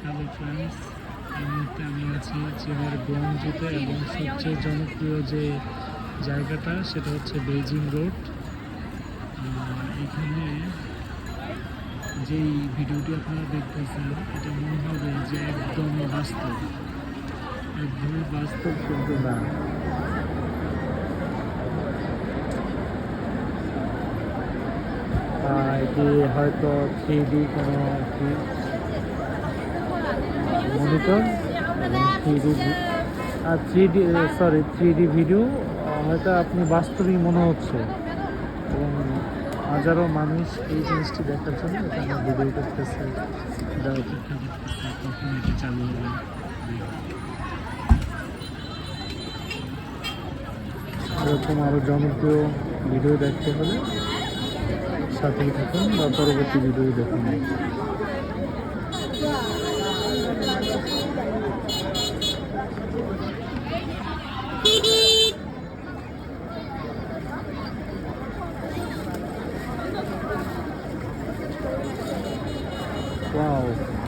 Hello friends, এই মুহূর্তে আমি আছি চীনের গুয়াংজুতে এবং সবচেয়ে জনপ্রিয় যে জায়গাটা সেটা হচ্ছে বেইজিং রোড। এখানে যেই ভিডিওটি আপনারা দেখতেছেন এটা মনে হবে যে একদমই বাস্তব, একদমই বাস্তব কিন্তু না। এটি হয়তো 3D কোনো মনিটর এবং 3D ভিডিও হয়তো আপনি বাস্তবিক মনে হচ্ছে, এবং হাজারো মানুষ এই জিনিসটি দেখার জন্য এখানে ভিডিও করতেছে, এটা অপেক্ষা করতেছে কখন এটি চালু হবে। এরকম আরও জনপ্রিয় ভিডিও দেখতে হলে সাথেই থাকুন বা পরবর্তী ভিডিও দেখুন। Wow.